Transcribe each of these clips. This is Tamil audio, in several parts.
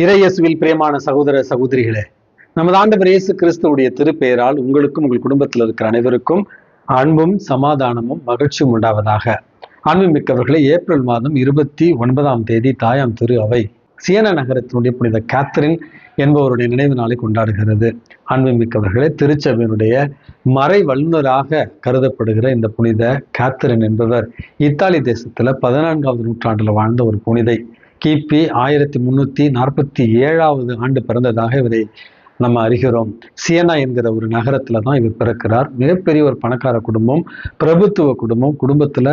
இறையேசுவில் பிரியமான சகோதர சகோதரிகளே, நமது ஆண்டவர் இயேசு கிறிஸ்துவுடைய திருப்பெயரால் உங்களுக்கும் உங்கள் குடும்பத்தில் இருக்கிற அனைவருக்கும் அன்பும் சமாதானமும் மகிழ்ச்சியும் உண்டாவதாக. அன்புமிக்கவர்களை, ஏப்ரல் மாதம் 29ஆம் தேதி தாயாம் திரு அவை சியனா நகரத்தினுடைய புனித கேத்தரின் என்பவருடைய நினைவு நாளை கொண்டாடுகிறது. அன்புமிக்கவர்களே, திருச்சபையினுடைய மறை வல்லுநராக கருதப்படுகிற இந்த புனித கேத்தரின் என்பவர் இத்தாலி தேசத்துல 14ஆவது நூற்றாண்டுல வாழ்ந்த ஒரு புனிதை. கிபி 1347ஆவது ஆண்டு பிறந்ததாக இவரை நம்ம அறிகிறோம். சியனா என்கிற ஒரு நகரத்துல தான் இவர் பிறக்கிறார். மிகப்பெரிய ஒரு பணக்கார குடும்பம், பிரபுத்துவ குடும்பம். குடும்பத்துல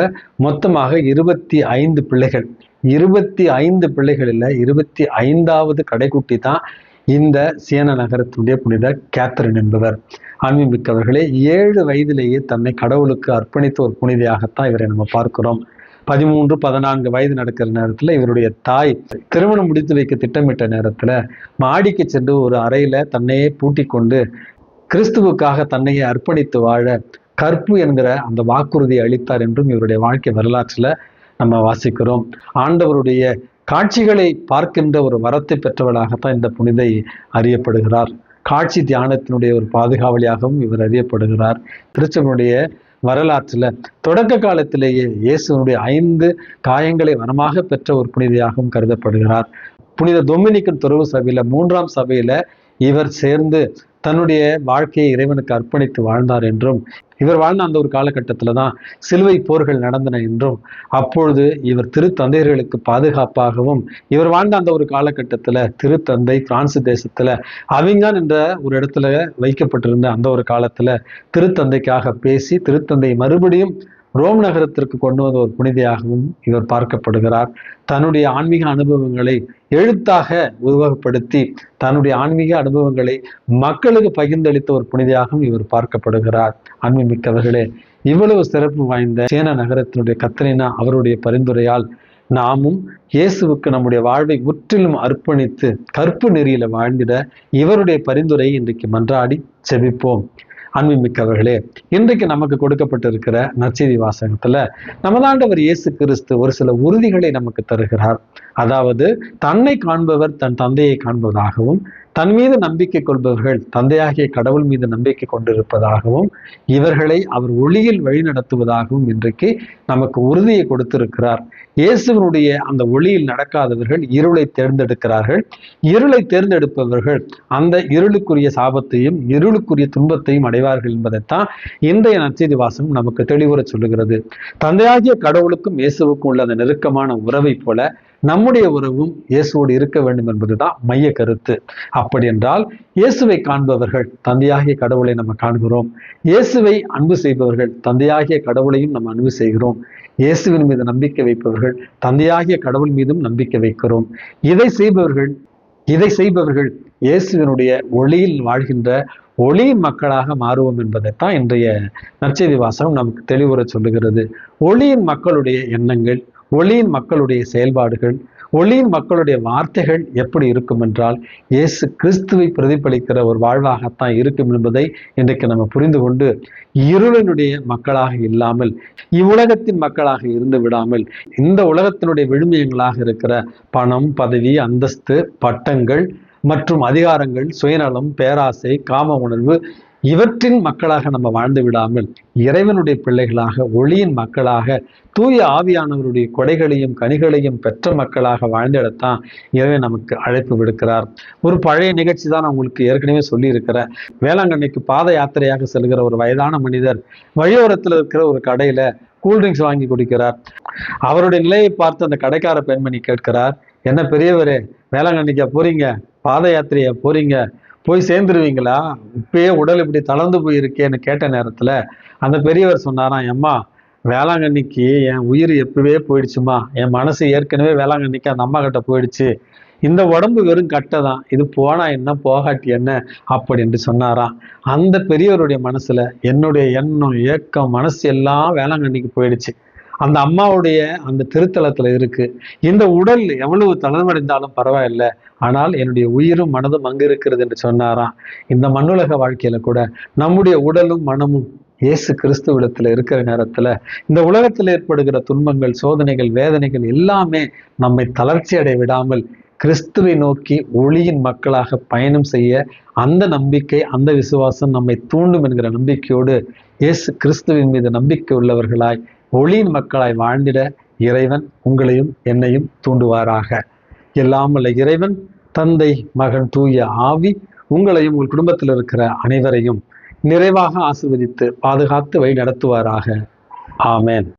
மொத்தமாக 25 பிள்ளைகள். 25 பிள்ளைகளில் 25ஆவது கடைக்குட்டி தான் இந்த சியனா நகரத்தினுடைய புனித கேத்தரின் என்பவர். அன்புமிக்கவர்களே, 7 வயதிலேயே தன்னை கடவுளுக்கு அர்ப்பணித்த ஒரு புனிதையாகத்தான் இவரை நம்ம பார்க்கிறோம். 13-14 வயது நடக்கிற நேரத்துல இவருடைய தாய் திருமணம் முடித்து வைக்க திட்டமிட்ட நேரத்துல மாடிக்கு சென்று ஒரு அறையில தன்னையே பூட்டி கொண்டு கிறிஸ்துவுக்காக தன்னையே அர்ப்பணித்து வாழ கற்பு என்கிற அந்த வாக்குறுதியை அளித்தார் என்றும் இவருடைய வாழ்க்கை வரலாற்றுல நம்ம வாசிக்கிறோம். ஆண்டவருடைய காட்சிகளை பார்க்கின்ற ஒரு வரத்தை பெற்றவளாகத்தான் இந்த புனிதை அறியப்படுகிறார். காட்சி தியானத்தினுடைய ஒரு பாதுகாவலியாகவும் இவர் அறியப்படுகிறார். திருச்சபையுடைய வரலாற்றுல தொடக்க காலத்திலேயே இயேசுனுடைய 5 காயங்களை வரமாக பெற்ற ஒரு புனிதையாகவும் கருதப்படுகிறார். புனித டொமினிக்கன் துறவு சபையில 3ஆம் சபையில இவர் சேர்ந்து தன்னுடைய வாழ்க்கையை இறைவனுக்கு அர்ப்பணித்து வாழ்ந்தார் என்றும், இவர் வாழ்ந்த அந்த ஒரு காலகட்டத்துல தான் சிலுவை போர்கள் நடந்தன என்றும், அப்பொழுது இவர் திருத்தந்தையர்களுக்கு பாதுகாப்பாகவும், இவர் வாழ்ந்த அந்த ஒரு காலகட்டத்துல திருத்தந்தை பிரான்சு தேசத்துல அவிஞ்ஞான் என்ற ஒரு இடத்துல வைக்கப்பட்டிருந்த அந்த ஒரு காலத்துல திருத்தந்தைக்காக பேசி திருத்தந்தை மறுபடியும் ரோம் நகரத்திற்கு கொண்டு வந்த ஒரு புனிதையாகவும் இவர் பார்க்கப்படுகிறார். தன்னுடைய ஆன்மீக அனுபவங்களை எழுத்தாக உருவகப்படுத்தி தன்னுடைய ஆன்மீக அனுபவங்களை மக்களுக்கு பகிர்ந்தளித்த ஒரு புனிதையாகவும் இவர் பார்க்கப்படுகிறார். அன்புமிக்கவர்களே, இவ்வளவு சிறப்பு வாய்ந்த சியனா நகரத்தினுடைய கத்தரினா அவருடைய பரிந்துரையால் நாமும் இயேசுவுக்கு நம்முடைய வாழ்வை முற்றிலும் அர்ப்பணித்து கற்பு நெறியில வாழ்ந்திட இவருடைய பரிந்துரை இன்றைக்கு மன்றாடி செபிப்போம். அன்புமிக்கவர்களே, இன்றைக்கு நமக்கு கொடுக்கப்பட்டிருக்கிற நற்செய்தி வாசகத்துல நமது ஆண்டவர் இயேசு கிறிஸ்து ஒரு சில உறுதிகளை நமக்கு தருகிறார். அதாவது, தன்னை காண்பவர் தன் தந்தையை காண்பதாகவும், தன் மீது நம்பிக்கை கொள்பவர்கள் தந்தையாகிய கடவுள் மீது நம்பிக்கை கொண்டிருப்பதாகவும், இவர்களை அவர் ஒளியில் வழி நடத்துவதாகவும் இன்றைக்கு நமக்கு உறுதியை கொடுத்திருக்கிறார். இயேசுவனுடைய அந்த ஒளியில் நடக்காதவர்கள் இருளை தேர்ந்தெடுக்கிறார்கள். இருளை தேர்ந்தெடுப்பவர்கள் அந்த இருளுக்குரிய சாபத்தையும் இருளுக்குரிய துன்பத்தையும் அடைவார்கள் என்பதைத்தான் இன்றைய நற்செய்தி வாசகம் நமக்கு தெளிவுற சொல்லுகிறது. தந்தையாகிய கடவுளுக்கும் இயேசுவுக்கும் உள்ள அந்த நெருக்கமான உறவை போல நம்முடைய உறவும் இயேசுவோடு இருக்க வேண்டும் என்பதுதான் மைய கருத்து. அப்படி என்றால், இயேசுவை காண்பவர்கள் தந்தையாகிய கடவுளை நம்ம காண்கிறோம். இயேசுவை அன்பு செய்பவர்கள் தந்தையாகிய கடவுளையும் நம்ம அன்பு செய்கிறோம். இயேசுவின் மீது நம்பிக்கை வைப்பவர்கள் தந்தையாகிய கடவுள் மீதும் நம்பிக்கை வைக்கிறோம். இதை செய்பவர்கள் இயேசுவினுடைய ஒளியில் வாழ்கின்ற ஒளியின் மக்களாக மாறுவோம் என்பதைத்தான் இன்றைய நற்செய்தி வாசகம் நமக்கு தெளிவுற சொல்லுகிறது. ஒளியின் மக்களுடைய எண்ணங்கள், ஒளியின் மக்களுடைய செயல்பாடுகள், ஒளியின் மக்களுடைய வார்த்தைகள் எப்படி இருக்கும் என்றால் இயேசு கிறிஸ்துவை பிரதிபலிக்கிற ஒரு வாழ்வாகத்தான் இருக்கும் என்பதை இன்றைக்கு நம்ம புரிந்து கொண்டு, இருளினுடைய மக்களாக இல்லாமல் இவ்வுலகத்தின் மக்களாக இருந்து விடாமல், இந்த உலகத்தினுடைய விழுமியங்களாக இருக்கிற பணம், பதவி, அந்தஸ்து, பட்டங்கள் மற்றும் அதிகாரங்கள், சுயநலம், பேராசை, காம உணர்வு இவற்றின் மக்களாக நம்ம வாழ்ந்து விடாமல் இறைவனுடைய பிள்ளைகளாக, ஒளியின் மக்களாக, தூய ஆவியானவருடைய கொடைகளையும் கனிகளையும் பெற்ற மக்களாக வாழ்ந்திடத்தான் இறைவன் நமக்கு அழைப்பு விடுக்கிறார். ஒரு பழைய நிகழ்ச்சி தான் நான் உங்களுக்கு ஏற்கனவே சொல்லி இருக்கிறேன். வேளாங்கண்ணிக்கு பாத யாத்திரையாக செல்கிற ஒரு வயதான மனிதர் வழியோரத்தில் இருக்கிற ஒரு கடையில கூல்ட்ரிங்க்ஸ் வாங்கி குடிக்கிறார். அவருடைய நிலையை பார்த்து அந்த கடைக்கார பெண்மணி கேட்கிறார், என்ன பெரியவரே, வேளாங்கண்ணிக்கா போறீங்க? பாத யாத்திரையா போறீங்க? போய் சேர்ந்துருவீங்களா? இப்பயே உடல் இப்படி தளர்ந்து போயிருக்கேன்னு கேட்ட நேரத்துல அந்த பெரியவர் சொன்னாராம், அம்மா, வேளாங்கண்ணிக்கு என் உயிர் எப்பவே போயிடுச்சுமா. என் மனசு ஏற்கனவே வேளாங்கண்ணிக்கு அந்த அம்மா கிட்ட போயிடுச்சு. இந்த உடம்பு வெறும் கட்டை தான், இது போனா என்ன போகாட்டி என்ன அப்படின்னு சொன்னாராம். அந்த பெரியவருடைய மனசுல என்னுடைய எண்ணம், ஏக்கம், மனசு எல்லாம் வேளாங்கண்ணிக்கு போயிடுச்சு. அந்த அம்மாவுடைய அந்த திருத்தலத்துல இருக்கு. இந்த உடல் எவ்வளவு தளர்வடைந்தாலும் பரவாயில்லை, ஆனால் என்னுடைய உயிரும் மனதும் அங்கு இருக்கிறது என்று சொன்னாராம். இந்த மண்ணுலக வாழ்க்கையில கூட நம்முடைய உடலும் மனமும் இயேசு கிறிஸ்துவிடத்துல இருக்கிற நேரத்துல இந்த உலகத்தில் ஏற்படுகிற துன்பங்கள், சோதனைகள், வேதனைகள் எல்லாமே நம்மை தளர்ச்சி அடைய விடாமல் கிறிஸ்துவை நோக்கி ஒளியின் மக்களாக பயணம் செய்ய அந்த நம்பிக்கை, அந்த விசுவாசம் நம்மை தூண்டும் என்கிற நம்பிக்கையோடு இயேசு கிறிஸ்துவின் மீது நம்பிக்கை உள்ளவர்களாய் ஒளியின் மக்களாய் வாழ்ந்திட இறைவன் உங்களையும் என்னையும் தூண்டுவாராக. எல்லாம் வல்ல இறைவன், தந்தை, மகன், தூய ஆவி உங்களையும் உங்கள் குடும்பத்தில் இருக்கிற அனைவரையும் நிறைவாக ஆசீர்வதித்து பாதுகாத்து வழி நடத்துவாராக. ஆமென்.